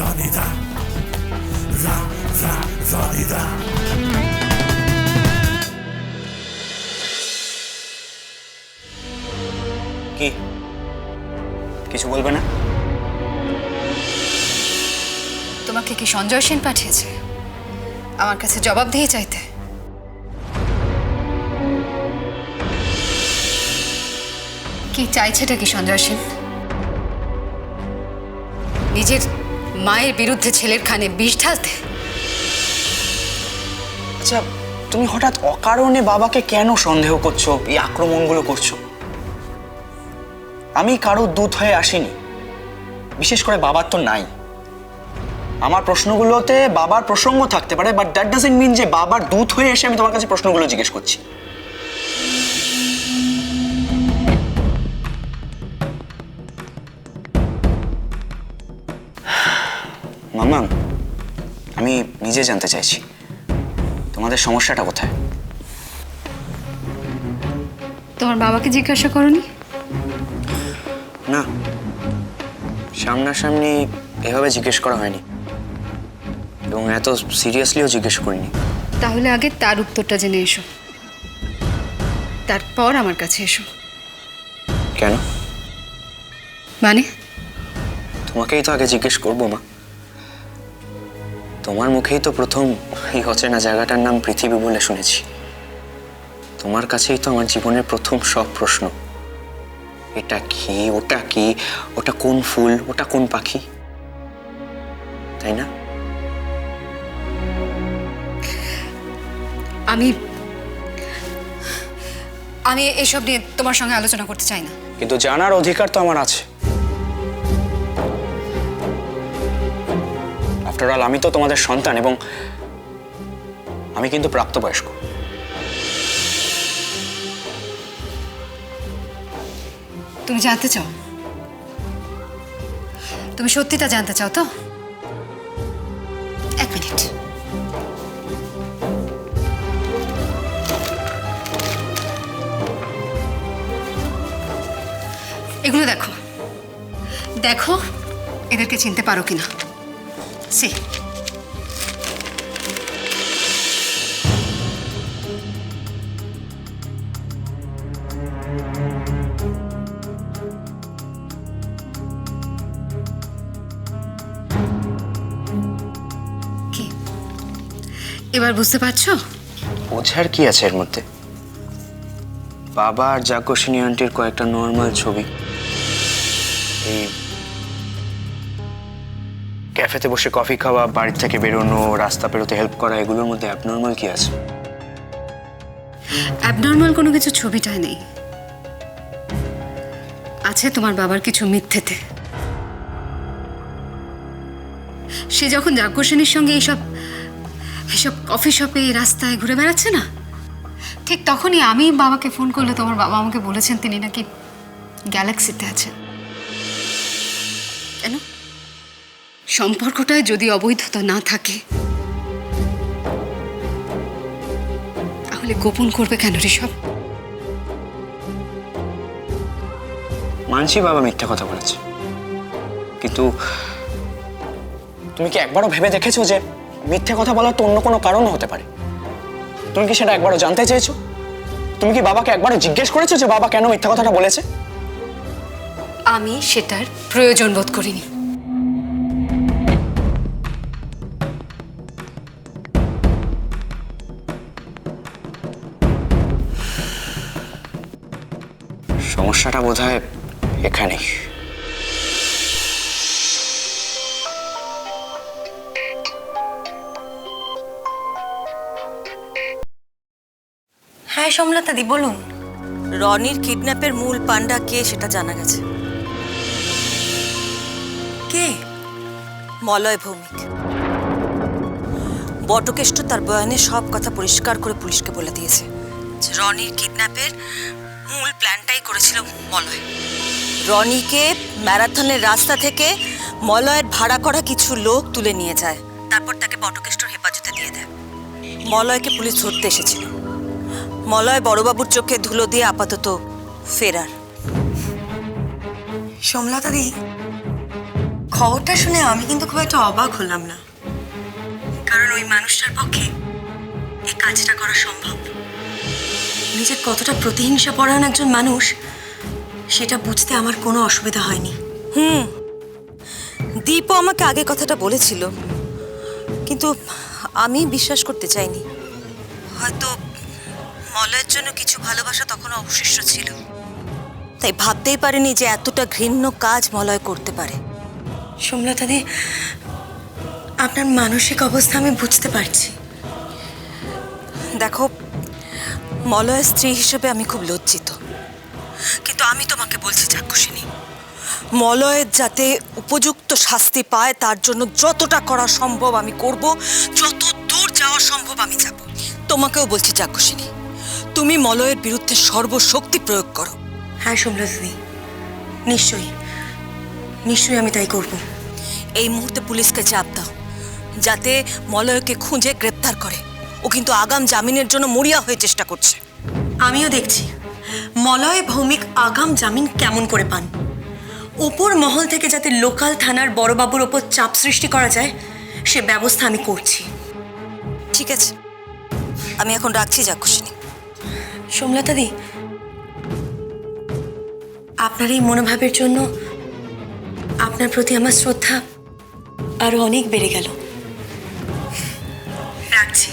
রনিদা রনিদা। কি কিছু বলবে না? তোমাকে কি সঞ্জয় সেন পাঠিয়েছে আমার কাছে জবাব দিয়ে চাইতে? কি চাইছেটা কি সঞ্জয় সেন? নিজের মায়ের বিরুদ্ধে ছেলের কানে বিষ ঢালতে? আচ্ছা, তুমি হঠাৎ অকারণে বাবাকে কেন সন্দেহ করছো, এই আক্রমণগুলো করছো? আমি কারো দূত হয়ে আসিনি, বিশেষ করে বাবার তো নাই। আমার প্রশ্নগুলোতে বাবার প্রসঙ্গ থাকতে পারে, বাট দ্যাট ডাজন্ট মিন যে বাবার দূত হয়ে এসে আমি তোমার কাছে প্রশ্নগুলো জিজ্ঞেস করছি। মাম্মা, আমি নিজে জানতে চাইছি তোমাদের সমস্যাটা কোথায়। তোমার বাবাকে জিজ্ঞাসা করনি? না, সামনাসামনি এভাবে জিজ্ঞেস করা হয়নি এবং এত সিরিয়াসলিও জিজ্ঞেস করিনি। তাহলে আগে তার উত্তরটা জেনে এসো, তারপর আমার কাছে এসো। কেন? মানে তোমাকেই তো আগে জিজ্ঞেস করবো মা। তোমার মুখেই তো প্রথম এই অচেনা জায়গাটার নাম পৃথিবী বলে শুনেছি। তোমার কাছেই তো আমার জীবনের প্রথম সব প্রশ্ন। এটা কি, ওটা কি, ওটা কোন ফুল, ওটা কোন পাখি, তাই না? আমি আমি এসব নিয়ে তোমার সঙ্গে আলোচনা করতে চাই না। কিন্তু জানার অধিকার তো আমার আছে। আফটার অল আমি তো তোমাদের সন্তান এবং আমি কিন্তু প্রাপ্তবয়স্ক। তুমি জানতে চাও? তুমি সত্যিটা জানতে চাও তো? এক মিনিট। এগুলো দেখো, দেখো এদেরকে চিনতে পারো কিনা। সে কি এবার বুঝতে পারছো? বোঝার কি আছে এর মধ্যে? বাবা আর যাজ্ঞসিনী আন্টির কয়েকটা নর্মাল ছবি, এই ক্যাফেতে বসে কফি খাওয়া, বাড়ি থেকে বেরোনো, রাস্তা পেরোতে হেল্প করা, এগুলোর মধ্যে অ্যাবনর্মাল কি আছে? অ্যাবনর্মাল কোনো কিছু ছবিটায় নেই, আছে তোমার বাবার কিছু মিথ্যেতে। সে যখন যাজ্ঞসেনীর সঙ্গে এইসব কফি শপে রাস্তায় ঘুরে বেড়াচ্ছে না, ঠিক তখনই আমি বাবাকে ফোন করলে তোমার বাবা আমাকে বলেছেন তিনি নাকি গ্যালাক্সিতে আছেন। কেন? সম্পর্কটায় যদি অবৈধতা না থাকে তাহলে গোপন করবে কেন ঋষভ? মানছি বাবা মিথ্যা কথা বলেছে, কিন্তু তুমি কি একবারও ভেবে দেখেছো যে মিথ্যে কথা বলার তো অন্য কোনো কারণও হতে পারে? তুমি কি সেটা একবারও জানতে চেয়েছো? তুমি কি বাবাকে একবারও জিজ্ঞেস করেছো যে বাবা কেন মিথ্যা কথাটা বলেছে? আমি সেটার প্রয়োজন বোধ করিনি। সমস্যাটা বোধহয় এখানেই। হ্যাঁ সমলতা দি, বলুন। রনির কিডন্যাপের মূল পান্ডা কে সেটা জানা গেছে। কে? মলয় ভৌমিক। বটকেষ্ট তার বয়ানে সব কথা পরিষ্কার করে পুলিশকে বলে দিয়েছে যে রনির কিডন্যাপের মূল প্ল্যানটাই করেছিল মলয়। রনিকে ম্যারাথনের রাস্তা থেকে মলয়ের ভাড়া করা কিছু লোক তুলে নিয়ে যায়, তারপর তাকে বটকেষ্টর হেফাজতে দিয়ে দেয়। মলয়কে পুলিশ ধরতে এসেছিল। মলয় বড়বাবুর চোখে ধুলো দিয়ে আপাতত ফেরার। সমলতা দি, খবরটা শুনে আমি কিন্তু খুব একটা অবাক হলাম না, কারণ ওই মানুষটার পক্ষে এই কাজটা করা সম্ভব। নিজে কতটা প্রতিহিংসা পরায়ণ একজন মানুষ সেটা বুঝতে আমার কোনো অসুবিধা হয়নি। দীপও আমাকে আগে কথাটা বলেছিল, কিন্তু আমি বিশ্বাস করতে চাইনি। হয়তো মলয়ের জন্য কিছু ভালোবাসা তখন অবশিষ্ট ছিল, তাই ভাবতেই পারিনি যে এতটা ঘৃণ্য কাজ মলয় করতে পারে। সোমলতাদি, আপনার মানসিক অবস্থা আমি বুঝতে পারছি। দেখো, মলয়ের স্ত্রী হিসেবে আমি খুব লজ্জিত, কিন্তু আমি তোমাকে বলছি চাক্ষুষিনী, মলয়ের যাতে উপযুক্ত শাস্তি পায় তার জন্য যতটা করা সম্ভব আমি করব, যত দূর যাওয়া সম্ভব আমি যাব। তোমাকেও বলছি চাক্ষুষিনী, তুমি মলয়ের বিরুদ্ধে সর্বশক্তি প্রয়োগ করো। হ্যাঁ সোমলতাদি, নিশ্চয়ই নিশ্চয়ই আমি তাই করব। এই মুহূর্তে পুলিশকে চাপ দাও যাতে মলয়কে খুঁজে গ্রেপ্তার করে। ও কিন্তু আগাম জামিনের জন্য মরিয়া হয়ে চেষ্টা করছে। আমিও দেখছি মলয় ভৌমিক আগাম জামিন কেমন করে পান। ওপর মহল থেকে যাতে লোকাল থানার বড়বাবুর ওপর চাপ সৃষ্টি করা যায় সে ব্যবস্থা আমি করছি। ঠিক আছে, আমি এখন রাখছি চাক্ষুষিনী। সোমলতাদি, আপনার এই মনোভাবের জন্য আপনার প্রতি আমার শ্রদ্ধা আরো অনেক বেড়ে গেল। রাখছি।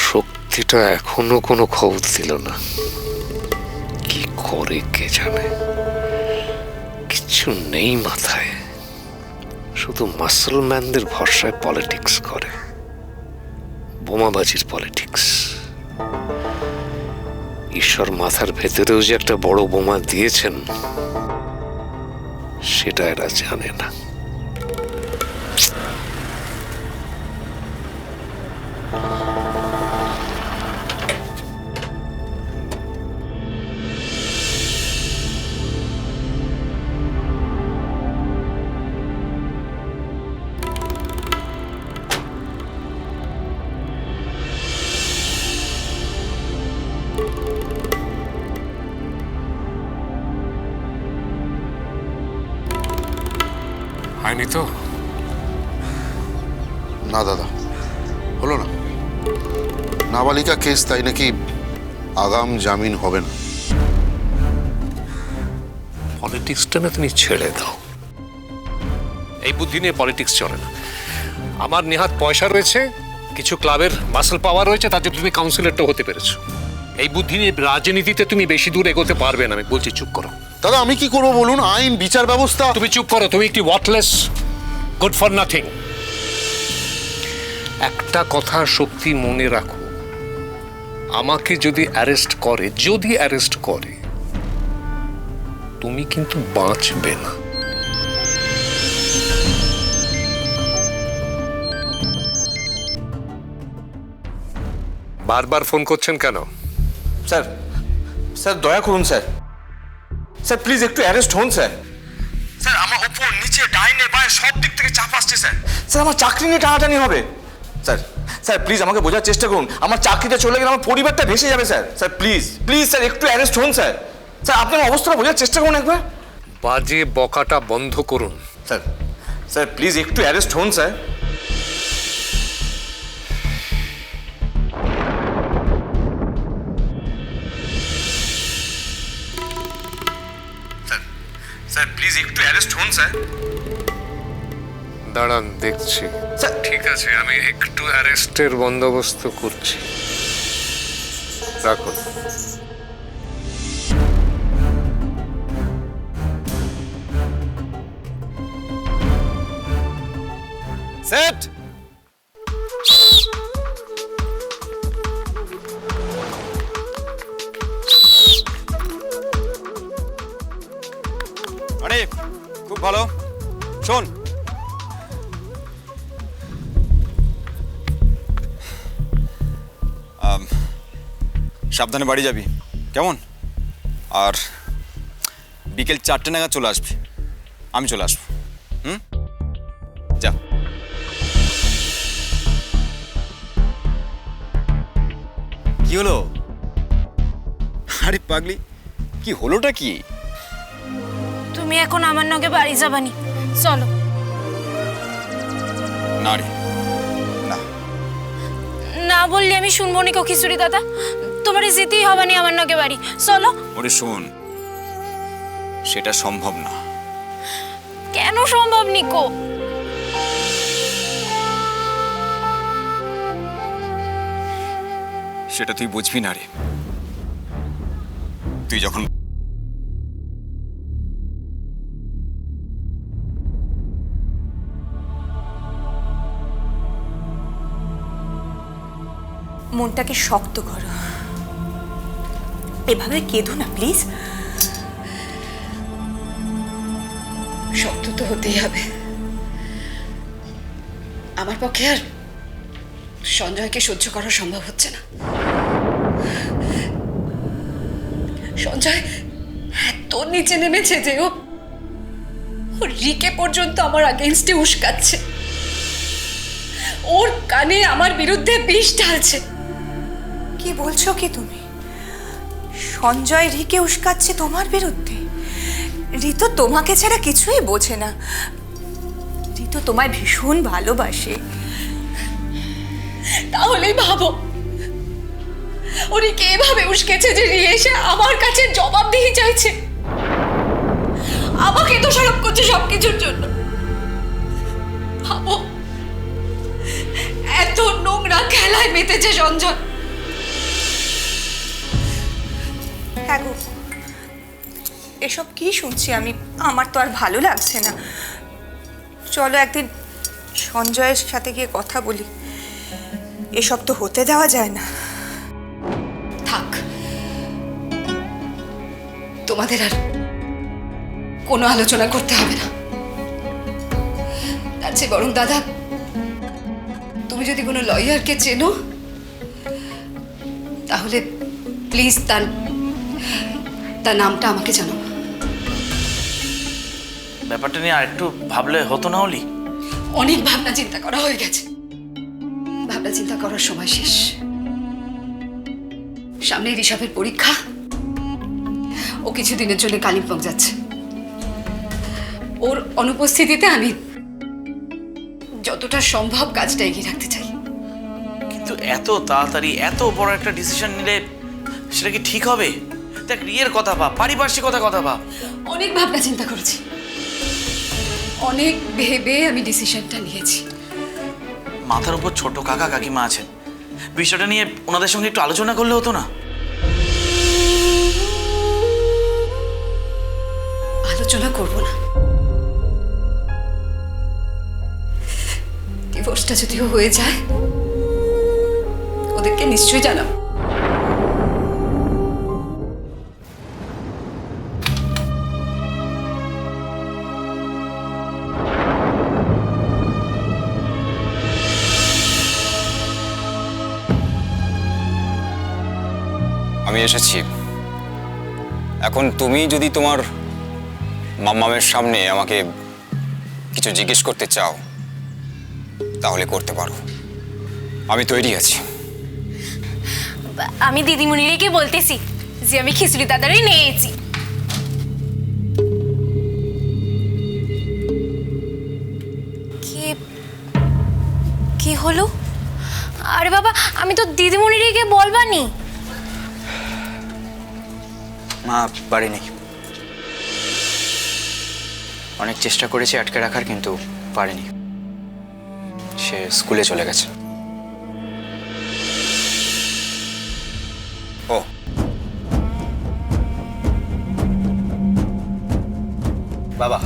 শক্তিটা এখনো কোনো খবর দিল না, কি করে কে জানে। কিছু নেই মাথায়, শুধু মাসলম্যানদের ভরসায় পলিটিক্স করে, বোমাবাজির পলিটিক্স। ঈশ্বর মাথার ভেতরেও যে একটা বড় বোমা দিয়েছেন সেটা এরা জানে না। হয়নি তো? না দাদা, হলো না। নাবালিকা কেস, তাই নাকি আগাম জামিন হবে না। পলিটিক্সটা না তুমি ছেড়ে দাও, এই বুদ্ধি নিয়ে পলিটিক্স চলে না। আমার নেহাত পয়সা রয়েছে, কিছু ক্লাবের মাসল পাওয়ার রয়েছে, তার জন্য তুমি কাউন্সিলরটা হতে পেরেছো। এই বুদ্ধি নিয়ে রাজনীতিতে তুমি বেশি দূর এগোতে পারবে না। আমি বলছি চুপ করো। দাদা, আমি কি করবো বলুন? আইন বিচার ব্যবস্থা। তুমি চুপ করো, তুমি একটি ওয়ার্থলেস, গুড ফর নাথিং। একটা কথা শক্তি মনে রাখো, আমাকে যদি অ্যারেস্ট করে তুমি কিন্তু বাঁচবে না। বারবার ফোন করছেন কেন? স্যার, স্যার দয়া করুন স্যার, স্যার প্লিজ একটু অ্যারেস্ট হন স্যার। স্যার আমার উপর নিচে ডাইনে বাঁয়ে সব দিক থেকে চাপ আসছে স্যার। স্যার আমার চাকরি নিয়ে টানাটানি হবে। স্যার, স্যার প্লিজ আমাকে বোঝার চেষ্টা করুন। আমার চাকরিটা চলে গেলে আমার পরিবারটা ভেসে যাবে sir. Sir please please sir একটু অ্যারেস্ট হন স্যার। স্যার আপনার অবস্থাটা বোঝার চেষ্টা করুন একবার। বাজে বকাটা বন্ধ করুন। স্যার, স্যার প্লিজ একটু অ্যারেস্ট হন স্যার। স্যার প্লিজ একটু অ্যারেস্ট হন স্যার। দাঁড়ান, দেখছি। স্যার ঠিক আছে, আমি একটু অ্যারেস্টের বন্দোবস্ত করছি, রাখুন। সেট। আরে খুব ভালো, শোন সাবধানে বাড়ি যাবি কেমন? আর বিকেল 4টে নাগাদ চলে আসবি, আমি চলে আসবো। যা। কি হলো? আরে পাগলি, কি হলোটা কি? তুমি এখন আমার নগে বাড়ি যাবানি, চলো। না রে, না। না বললে আমি শুনবো নি কো খিচুড়ি দাদা, তোমার যেতেই হবানি আমার নগে বাড়ি, চলো। ওরে শোন, সেটা সম্ভব না। কেন সম্ভব নিকো? সেটা তুই বুঝবি না রে। তুই যখন মনটাকে শক্ত করো, এভাবে কেঁদো না প্লিজ। শক্ত তো হতেই হবে। আমার পক্ষে আর সঞ্জয়কে সহ্য করা সম্ভব হচ্ছে না। সঞ্জয় এত নিচে নেমেছে যে ও রিকে পর্যন্ত আমার আগেনস্টে উস্কাচ্ছে, ওর কানে আমার বিরুদ্ধে বিষ ঢালছে। কি বলছো কি তুমি? সঞ্জয় রিকে উস্কাচ্ছে তোমার বিরুদ্ধে? ঋতু তোমাকে ছাড়া কিছুই বোঝে না। ঋতু তোমায় ভীষণ ভালোবাসে। তাহলেই ভাবো ওরিকে এভাবে উস্কেছে যে রিয়ে এসে আমার কাছে জবাবদিহি চাইছে, আমাকে দোষারোপ করছে সবকিছুর জন্য। ভাবো এত নোংরা খেলায় মেতেছে সঞ্জয়। হ্যাঁ গো, এসব কি শুনছি আমি? আমার তো আর ভালো লাগছে না। চলো একদিন সঞ্জয়ের সাথে গিয়ে কথা বলি। এসব তো হতে দেওয়া যায় না। থাক, তোমাদের আর কোনো আলোচনা করতে হবে না। তার চেয়ে বরং দাদা, তুমি যদি কোনো লয়ারকে চেনো তাহলে প্লিজ তার নামটা আমাকে জানাও। ব্যাপারটা নিয়ে আরেকটু ভাবলে হতো না হলি? অনেক ভাবনা চিন্তা করা হয়ে গেছে, ভাবনা চিন্তা করার সময় শেষ। সামনে ঋষভের পরীক্ষা, ও কিছুদিনের জন্য কালিম্পং যাচ্ছে। ওর অনুপস্থিতিতে আমি যতটা সম্ভব কাজটা এগিয়ে রাখতে চাই। কিন্তু এত তাড়াতাড়ি এত বড় একটা ডিসিশন নিলে সেটা কি ঠিক হবে? দেখ, রিয়ের কথা ভাব, পারিপার্শ্বিকতার কথা ভাব। অনেক ভাবনা চিন্তা করেছি, অনেক ভেবে আমি ডিসিশনটা নিয়েছি। মাথার উপর ছোট কাকা কাকিমা আছেন, বিষয়টা নিয়ে ওনাদের সঙ্গে একটু আলোচনা করলে হতো না? আলোচনা করব না, ডিভোর্সটা যদিও হয়ে যায় ওদেরকে নিশ্চয়ই জানাবো। আমি এসেছি। এখন তুমি যদি তোমার মাম্মামের সামনে আমাকে কিছু জিজ্ঞেস করতে চাও তাহলে করতে পারো, আমি তৈরি আছি। আমি দিদিমণিকে বলতেছি যে আমি খিচুড়ি দাদারই নিয়েছি। কি হলো? আরে বাবা, আমি তো দিদিমণিকে বলবানি। মা বাড়ি নেই। অনেক চেষ্টা করেছি আটকে রাখার, কিন্তু পারেনি। সে স্কুলে চলে গেছে। ও, বাবা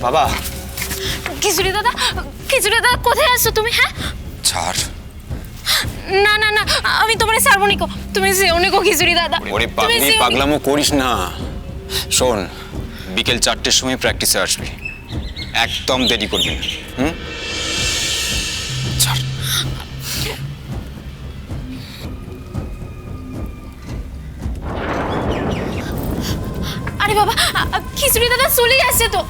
বাবা। খিচুড়ি দাদা, খিচুড়ি দাদা কোথায় আছো তুমি? হ্যাঁ, ছাড়। না না না, আমি তোমার ছাড়বো নিকো, তুমি যেও নিকো খিচুড়ি দাদা। ওরে পাগলি, পাগলামো করিস না। শোন, বিকেল 4টের সময় প্র্যাকটিসে আসবি, একদম দেরি করবি না। ছাড়। আরে বাবা, খিচুড়ি দাদা চলে যাচ্ছে তো।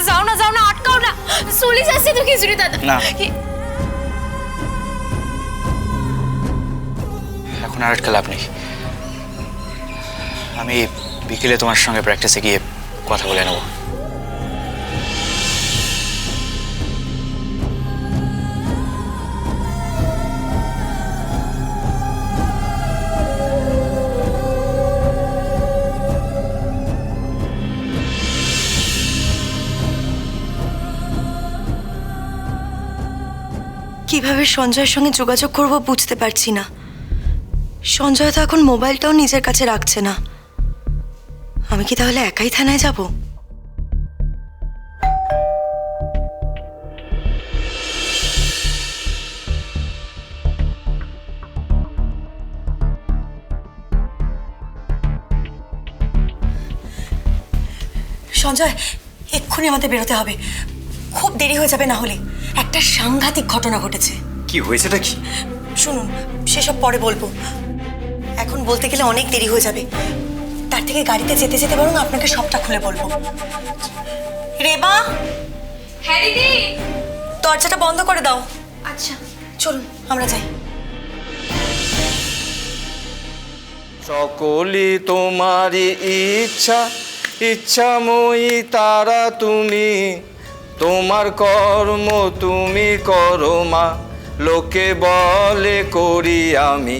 যাও না যাও না, আটকাও না, চলে যাচ্ছে তো খিচুড়ি দাদা। না, এখন আর আটকে লাভ নেই। আমি বিকেলে তোমার সঙ্গে প্র্যাকটিসে গিয়ে কথা বলে নেব। কিভাবে সঞ্জয়ের সঙ্গে যোগাযোগ করব বুঝতে পারছি না। সঞ্জয় তো এখন মোবাইলটাও নিজের কাছে রাখছে না। আমি কি তাহলে একাই থানায় যাব? সঞ্জয়, এক্ষুনি আমাদের বেরোতে হবে, খুব দেরি হয়ে যাবে না হলে। একটা সাংঘাতিক ঘটনা ঘটেছে। কি হয়েছেটা কি? শুনুন, সেসব পরে বলবো, এখন বলতে গেলে অনেক দেরি হয়ে যাবে। তার থেকে গাড়িতে যেতে যেতে বরং আপনাকে সবটা খুলে বলবো। রেবা, হ্যাঁ দিদি। দরজাটা বন্ধ করে দাও। আচ্ছা। চলুন আমরা যাই। সকলি তোমারই ইচ্ছা, ইচ্ছাময়ী তারা তুমি, তোমার কর্ম তুমি করো মা, লোকে বলে করি আমি,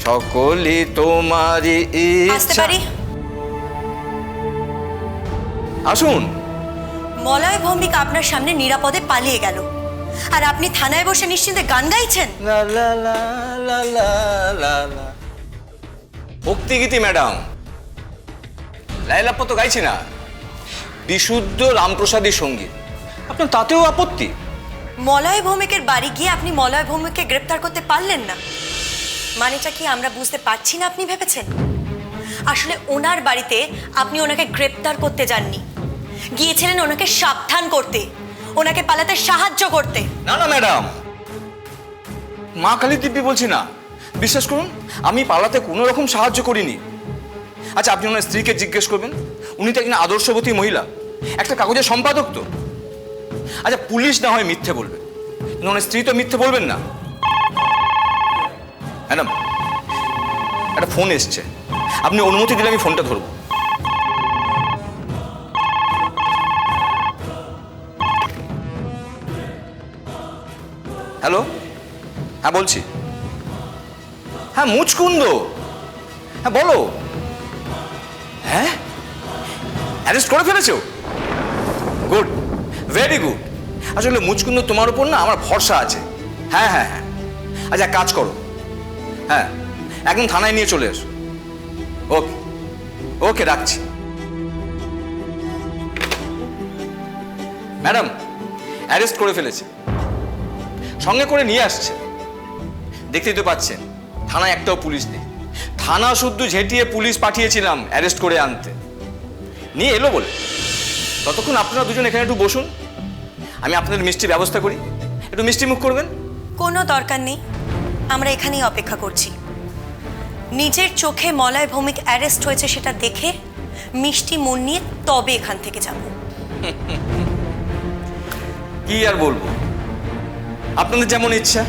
সকলি তোমারই আসতে ইচ্ছা। পারি? আসুন। মলয় ভৌমিক আপনার সামনে নিরাপদে পালিয়ে গেল, আর আপনি থানায় বসে নিশ্চিন্তে গান গাইছেন। লা লা লা লা লা লা লা। ভক্তিগীতি ম্যাডাম, লাইলাপ্প তো গাইছি না, বিশুদ্ধ রামপ্রসাদী সঙ্গীত। আপনার তাতেও আপত্তি? মলয় ভৌমিকের বাড়ি গিয়ে আপনি মলয় ভৌমিককে গ্রেপ্তার করতে পারলেন না, মানেটা কি আমরা বুঝতে পারছি না আপনি ভেবেছেন? আসলে ওনার বাড়িতে আপনি ওনাকে গ্রেপ্তার করতে যাননি, গিয়েছিলেন ওনাকে সাবধান করতে, ওনাকে পালাতে সাহায্য করতে। না না ম্যাডাম, মা কালী দিব্যি বলছি না, বিশ্বাস করুন আমি পালাতে কোনো রকম সাহায্য করিনি। আচ্ছা, আপনি ওনার স্ত্রীকে জিজ্ঞেস করবেন, উনি তো একজন আদর্শবতী মহিলা, একটা কাগজের সম্পাদক তো। আচ্ছা, পুলিশ না হয় মিথ্যে বলবে, কিন্তু ওনার স্ত্রী তো মিথ্যে বলবেন না। ম্যাডাম, একটা ফোন এসছে, আপনি অনুমতি দিলে আমি ফোনটা ধরবো। হ্যালো, হ্যাঁ বলছি। হ্যাঁ মুচকুন্দ, হ্যাঁ বলো। হ্যাঁ, অ্যারেস্ট করে ফেলেছো? Good, very good. আসলে মুচকুন্দ তোমার উপর না আমার ভরসা আছে। হ্যাঁ হ্যাঁ হ্যাঁ, আচ্ছা কাজ করো, হ্যাঁ একদম থানায় নিয়ে চলে এসো। ওকে ওকে, রাখছি। ম্যাডাম, অ্যারেস্ট করে ফেলেছে, সঙ্গে করে নিয়ে আসছে। দেখতেই তো পাচ্ছেন থানায় একটাও পুলিশ নেই। থানা শুদ্ধ ঝেঁটিয়ে পুলিশ পাঠিয়েছিলাম অ্যারেস্ট করে আনতে, নিয়ে এলো বলে। ততক্ষণ আপনারা দুজন এখানে একটু বসুন, আমি আপনাদের মিষ্টি ব্যবস্থা করি, একটু মিষ্টি মুখ করবেন। কোনো দরকার নেই, আমরা এখানেই অপেক্ষা করছি। নিজের চোখে মলয় ভৌমিক অ্যারেস্ট হয়েছে সেটা দেখে মিষ্টি মন নিয়ে তবে এখান থেকে যাব। কি আর বলবো, আপনাদের যেমন ইচ্ছা।